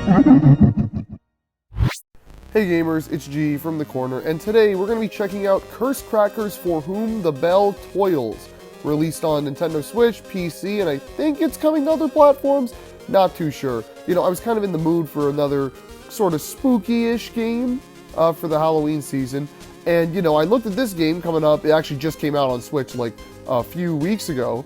Hey gamers, it's G from the corner, and today we're going to be checking out Curse Crackers For Whom the Belle Toils, released on Nintendo Switch, PC, and I think it's coming to other platforms, not too sure. You know, I was kind of in the mood for another sort of spooky-ish game for the Halloween season, and you know, I looked at this game coming up. It actually just came out on Switch like a few weeks ago,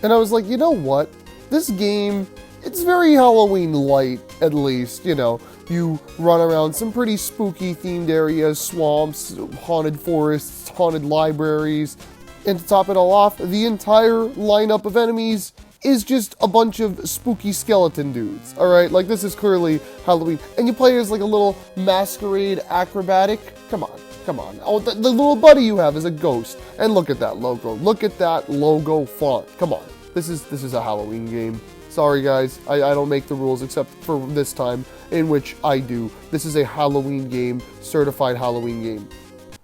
and I was like, you know what, this game, it's very Halloween light, at least, you know. You run around some pretty spooky themed areas, swamps, haunted forests, haunted libraries, and to top it all off, the entire lineup of enemies is just a bunch of spooky skeleton dudes, alright? Like, this is clearly Halloween, and you play as like a little masquerade acrobatic. Come on, come on. Oh, the little buddy you have is a ghost, and look at that logo. Look at that logo font. Come on, this is a Halloween game. Sorry guys, I don't make the rules except for this time, in which I do. This is a Halloween game, certified Halloween game.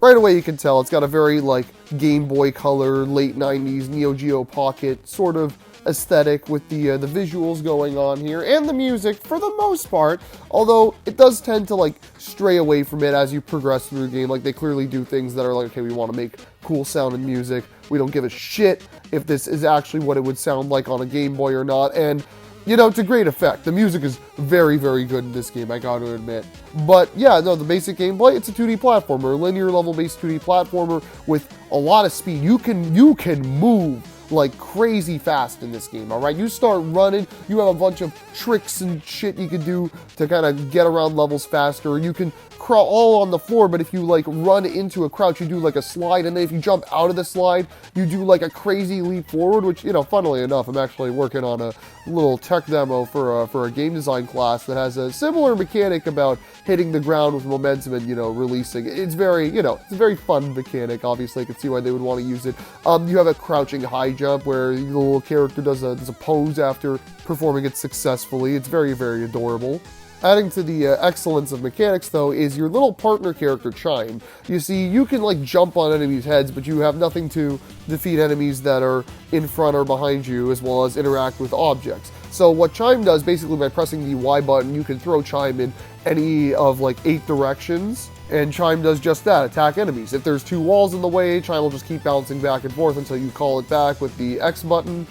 Right away you can tell it's got a very like Game Boy Color, late 90s Neo Geo Pocket sort of aesthetic with the visuals going on here, and the music for the most part, although it does tend to like stray away from it as you progress through the game. Like, they clearly do things that are like, okay, we want to make cool sounding music, we don't give a shit if this is actually what it would sound like on a Game Boy or not, and you know, to great effect. The music is very, very good in this game, I gotta admit. But yeah, no, the basic gameplay, it's a 2D platformer, linear level based 2D platformer with a lot of speed. You can move like crazy fast in this game, alright? You start running, you have a bunch of tricks and shit you can do to kind of get around levels faster. You can crawl all on the floor, but if you like run into a crouch, you do like a slide, and then if you jump out of the slide, you do like a crazy leap forward, which, you know, funnily enough, I'm actually working on a little tech demo for a game design class that has a similar mechanic about hitting the ground with momentum and, you know, releasing. It's very, you know, it's a very fun mechanic. Obviously, I can see why they would want to use it. You have a crouching high jump where the little character does a pose after performing it successfully. It's very, very adorable. Adding to the excellence of mechanics, though, is your little partner character, Chime. You see, you can, like, jump on enemies' heads, but you have nothing to defeat enemies that are in front or behind you, as well as interact with objects. So what Chime does, basically by pressing the Y button, you can throw Chime in any of, like, 8 directions, and Chime does just that, attack enemies. If there's 2 walls in the way, Chime will just keep bouncing back and forth until you call it back with the X button.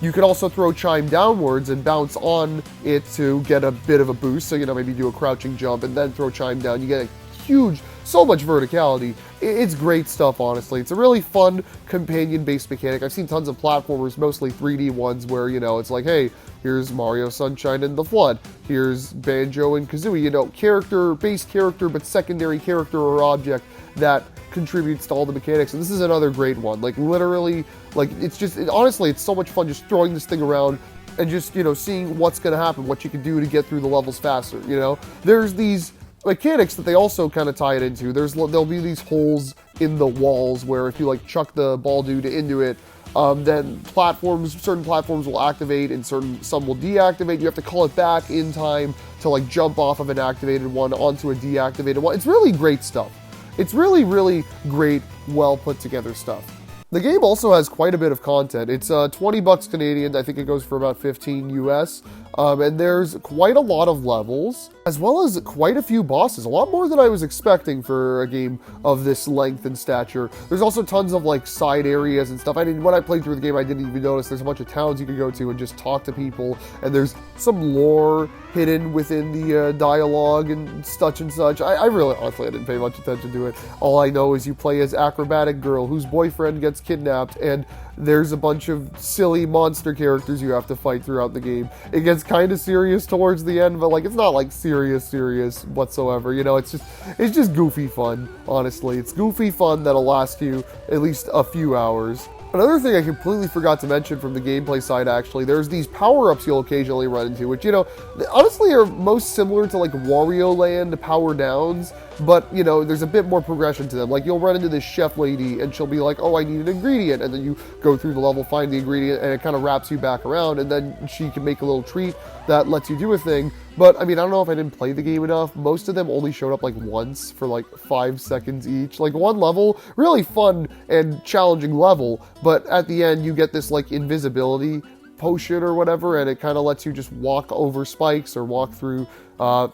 You can also throw Chime downwards and bounce on it to get a bit of a boost. So, you know, maybe do a crouching jump and then throw Chime down. You get a huge, so much verticality. It's great stuff, honestly. It's a really fun companion-based mechanic. I've seen tons of platformers, mostly 3D ones, where, you know, it's like, hey, here's Mario Sunshine and the Flood. Here's Banjo and Kazooie. You know, base character, but secondary character or object that contributes to all the mechanics, and this is another great one. Like, literally, like, it's just, honestly, it's so much fun just throwing this thing around and just, you know, seeing what's gonna happen, what you can do to get through the levels faster, you know? There's these mechanics that they also kind of tie it into. There'll be these holes in the walls where if you, like, chuck the ball dude into it, then certain platforms will activate and some will deactivate. You have to call it back in time to, like, jump off of an activated one onto a deactivated one. It's really great stuff. It's really, really great, well put together stuff. The game also has quite a bit of content. It's 20 bucks Canadian. I think it goes for about 15 US. And there's quite a lot of levels, as well as quite a few bosses. A lot more than I was expecting for a game of this length and stature. There's also tons of like side areas and stuff. When I played through the game, I didn't even notice there's a bunch of towns you can go to and just talk to people. And there's some lore hidden within the dialogue and such and such. I really, honestly, I didn't pay much attention to it. All I know is you play as Acrobatic Girl, whose boyfriend gets kidnapped, and there's a bunch of silly monster characters you have to fight throughout the game. It gets kind of serious towards the end, but like, it's not like serious whatsoever. You know, it's just goofy fun, honestly. It's goofy fun that'll last you at least a few hours. Another thing I completely forgot to mention from the gameplay side, actually, there's these power-ups you'll occasionally run into, which, you know, honestly are most similar to, like, Wario Land power downs, but, you know, there's a bit more progression to them. Like, you'll run into this chef lady, and she'll be like, oh, I need an ingredient, and then you go through the level, find the ingredient, and it kind of wraps you back around, and then she can make a little treat that lets you do a thing. But, I mean, I don't know if I didn't play the game enough. Most of them only showed up, like, once for, like, 5 seconds each. Like, one level, really fun and challenging level, but at the end, you get this, like, invisibility potion or whatever, and it kind of lets you just walk over spikes or walk through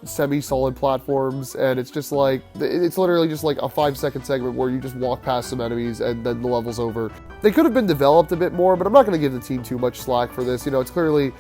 semi-solid platforms, and it's just like, it's literally just like a 5-second segment where you just walk past some enemies and then the level's over. They could have been developed a bit more, but I'm not going to give the team too much slack for this. You know, it's clearly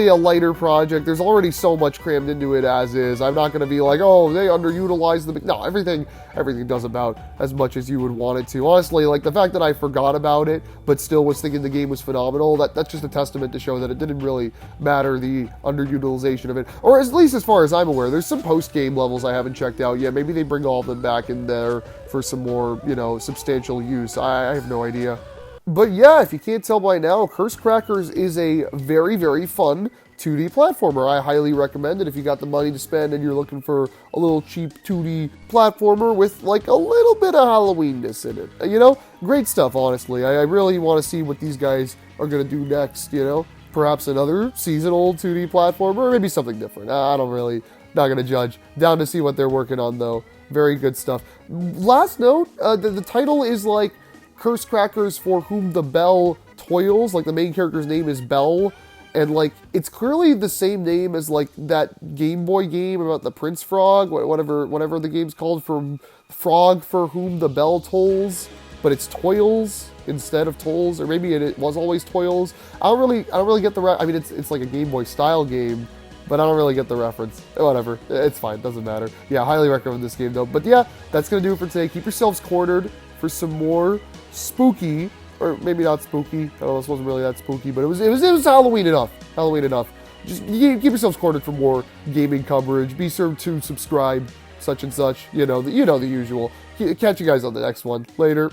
a lighter project. There's already so much crammed into it as is. I'm not going to be like, oh, they underutilized the... No, everything does about as much as you would want it to. Honestly, like, the fact that I forgot about it, but still was thinking the game was phenomenal, that's just a testament to show that it didn't really matter, the underutilization of it. Or at least as far as I'm aware, there's some post-game levels I haven't checked out yet. Maybe they bring all of them back in there for some more, you know, substantial use. I have no idea. But yeah, if you can't tell by now, Curse Crackers is a very, very fun 2D platformer. I highly recommend it if you got the money to spend and you're looking for a little cheap 2D platformer with like a little bit of Halloween-ness in it. You know, great stuff, honestly. I really want to see what these guys are going to do next, you know? Perhaps another seasonal 2D platformer, or maybe something different. I don't really, not going to judge. Down to see what they're working on, though. Very good stuff. Last note, the title is like Curse Crackers for Whom the Belle Toils. Like, the main character's name is Belle, and like, it's clearly the same name as like that Game Boy game about the Prince Frog, whatever the game's called, from Frog for Whom the Belle Tolls, but it's Toils instead of Tolls, or maybe it was always Toils. I don't really get the I mean, it's like a Game Boy style game, but I don't really get the reference. Whatever, it's fine, doesn't matter. Yeah, highly recommend this game though. But yeah, that's gonna do it for today. Keep yourselves cornered for some more spooky, or maybe not spooky. I don't know, this wasn't really that spooky, but it was Halloween enough. Halloween enough. Just keep yourselves cornered for more gaming coverage. Be sure to subscribe, such and such. You know the usual. Catch you guys on the next one. Later.